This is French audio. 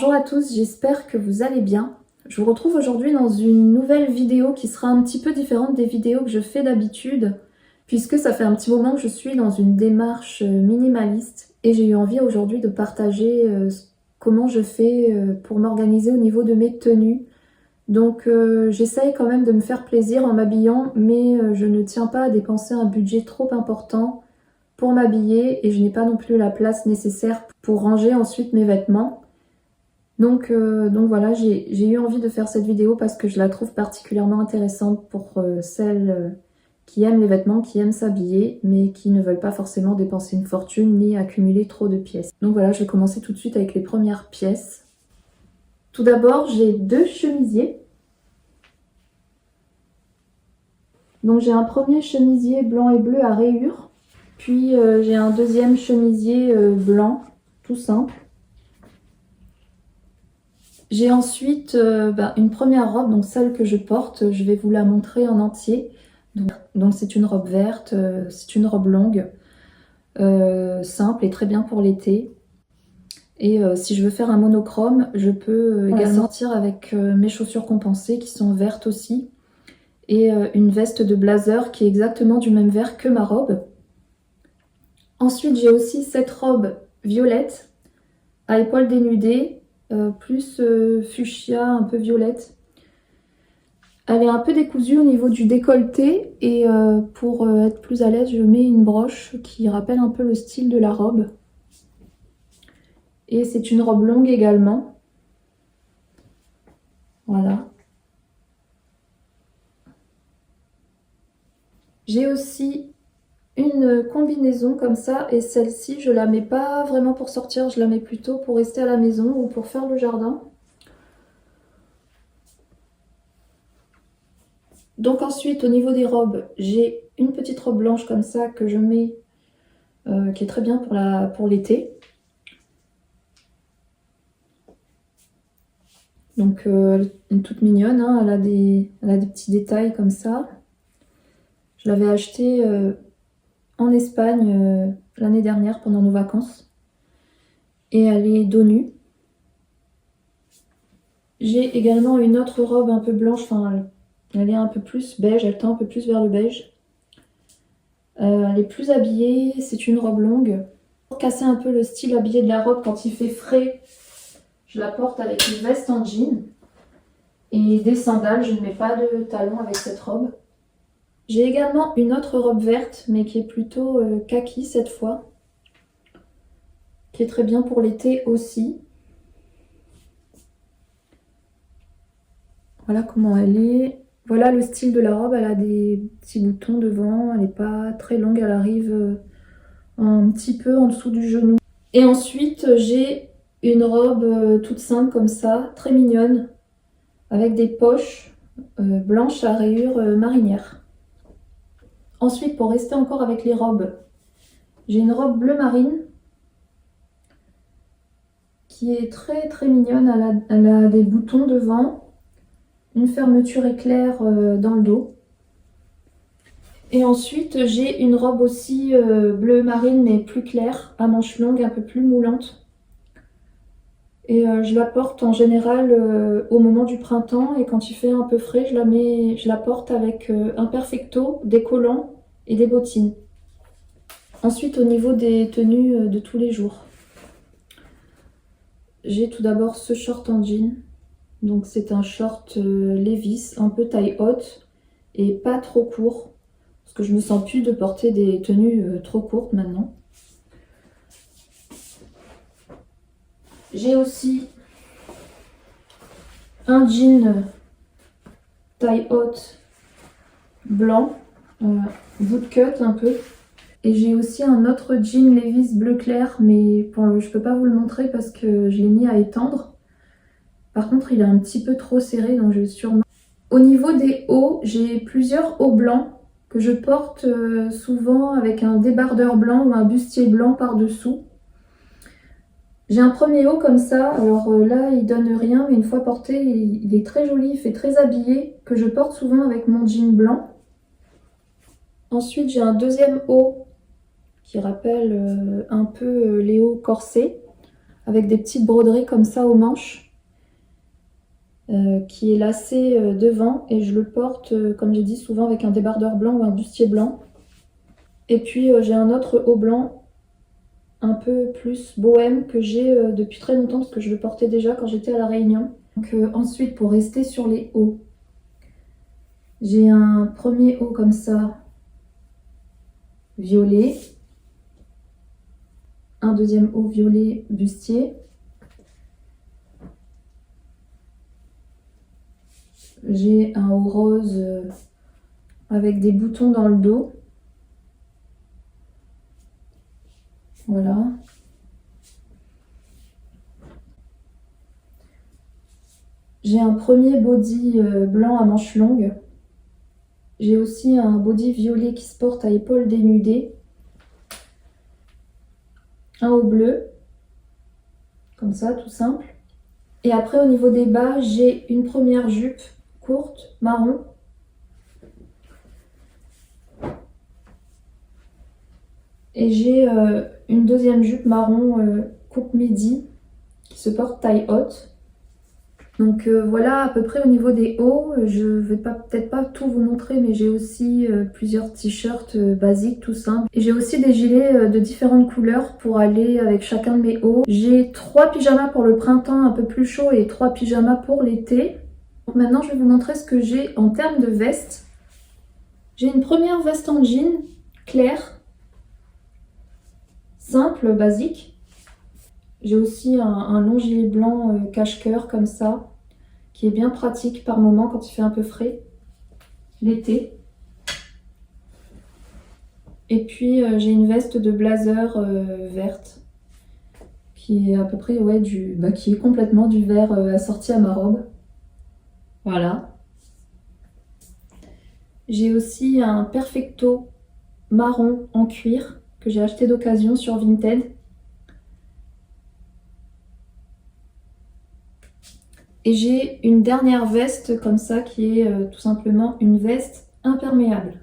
Bonjour à tous, j'espère que vous allez bien. Je vous retrouve aujourd'hui dans une nouvelle vidéo qui sera un petit peu différente des vidéos que je fais d'habitude, puisque ça fait un petit moment que je suis dans une démarche minimaliste et j'ai eu envie aujourd'hui de partager comment je fais pour m'organiser au niveau de mes tenues. Donc j'essaye quand même de me faire plaisir en m'habillant, mais je ne tiens pas à dépenser un budget trop important pour m'habiller et je n'ai pas non plus la place nécessaire pour ranger ensuite mes vêtements. Donc voilà, j'ai eu envie de faire cette vidéo parce que je la trouve particulièrement intéressante pour celles qui aiment les vêtements, qui aiment s'habiller, mais qui ne veulent pas forcément dépenser une fortune ni accumuler trop de pièces. Donc voilà, je vais commencer tout de suite avec les premières pièces. Tout d'abord, j'ai deux chemisiers. Donc j'ai un premier chemisier blanc et bleu à rayures, puis j'ai un deuxième chemisier blanc, tout simple. J'ai ensuite une première robe, donc celle que je porte, je vais vous la montrer en entier. Donc c'est une robe verte, c'est une robe longue, simple et très bien pour l'été. Et si je veux faire un monochrome, je peux également sortir avec mes chaussures compensées qui sont vertes aussi. Et une veste de blazer qui est exactement du même vert que ma robe. Ensuite j'ai aussi cette robe violette à épaules dénudées. Plus fuchsia, un peu violette. Elle est un peu décousue au niveau du décolleté et pour être plus à l'aise, je mets une broche qui rappelle un peu le style de la robe. Et c'est une robe longue également. Voilà. J'ai aussi une combinaison comme ça et celle-ci, je la mets pas vraiment pour sortir, je la mets plutôt pour rester à la maison ou pour faire le jardin. Donc ensuite, au niveau des robes, j'ai une petite robe blanche comme ça que je mets, qui est très bien pour l'été. Donc elle est toute mignonne, hein, elle a des petits détails comme ça. Je l'avais achetée en Espagne l'année dernière pendant nos vacances. Et elle est dos nu. J'ai également une autre robe un peu blanche, enfin elle est un peu plus beige, elle tend un peu plus vers le beige. Elle est plus habillée, c'est une robe longue. Pour casser un peu le style habillé de la robe quand il fait frais, je la porte avec une veste en jean et des sandales. Je ne mets pas de talons avec cette robe. J'ai également une autre robe verte, mais qui est plutôt kaki cette fois, qui est très bien pour l'été aussi. Voilà comment elle est. Voilà le style de la robe, elle a des petits boutons devant, elle n'est pas très longue, elle arrive un petit peu en dessous du genou. Et ensuite, j'ai une robe toute simple comme ça, très mignonne, avec des poches blanches à rayures marinières. Ensuite, pour rester encore avec les robes, j'ai une robe bleu marine qui est très très mignonne. Elle a des boutons devant, une fermeture éclair dans le dos. Et ensuite, j'ai une robe aussi bleu marine mais plus claire, à manches longues, un peu plus moulante. Et je la porte en général au moment du printemps et quand il fait un peu frais, je la porte avec un perfecto, des collants et des bottines. Ensuite, au niveau des tenues de tous les jours, j'ai tout d'abord ce short en jean. Donc c'est un short Levi's, un peu taille haute et pas trop court. Parce que je me sens plus de porter des tenues trop courtes maintenant. J'ai aussi un jean taille haute blanc, bootcut un peu. Et j'ai aussi un autre jean Levi's bleu clair, mais je peux pas vous le montrer parce que je l'ai mis à étendre. Par contre, il est un petit peu trop serré, donc je vais sûrement... Au niveau des hauts, j'ai plusieurs hauts blancs que je porte souvent avec un débardeur blanc ou un bustier blanc par-dessous. J'ai un premier haut comme ça, alors là il donne rien, mais une fois porté, il est très joli, il fait très habillé, que je porte souvent avec mon jean blanc. Ensuite j'ai un deuxième haut qui rappelle un peu les hauts corsets, avec des petites broderies comme ça aux manches, qui est lacé devant, et je le porte, comme j'ai dit, souvent avec un débardeur blanc ou un bustier blanc. Et puis j'ai un autre haut blanc un peu plus bohème que j'ai depuis très longtemps parce que je le portais déjà quand j'étais à La Réunion. Donc ensuite, pour rester sur les hauts, j'ai un premier haut comme ça, violet, un deuxième haut violet bustier, j'ai un haut rose avec des boutons dans le dos. Voilà. J'ai un premier body blanc à manches longues. J'ai aussi un body violet qui se porte à épaules dénudées. Un haut bleu, comme ça, tout simple. Et après, au niveau des bas, j'ai une première jupe courte, marron. Et j'ai une deuxième jupe marron coupe midi qui se porte taille haute. Donc voilà à peu près au niveau des hauts. Je vais peut-être pas tout vous montrer, mais j'ai aussi plusieurs t-shirts basiques tout simples. Et j'ai aussi des gilets de différentes couleurs pour aller avec chacun de mes hauts. J'ai 3 pyjamas pour le printemps un peu plus chaud et 3 pyjamas pour l'été. Donc maintenant je vais vous montrer ce que j'ai en termes de vestes. J'ai une première veste en jean claire, simple, basique. J'ai aussi un long gilet blanc cache-cœur comme ça, qui est bien pratique par moment quand il fait un peu frais, l'été. Et puis j'ai une veste de blazer verte, qui est à peu près qui est complètement du vert assorti à ma robe. Voilà. J'ai aussi un perfecto marron en cuir que j'ai acheté d'occasion sur Vinted. Et j'ai une dernière veste comme ça qui est tout simplement une veste imperméable.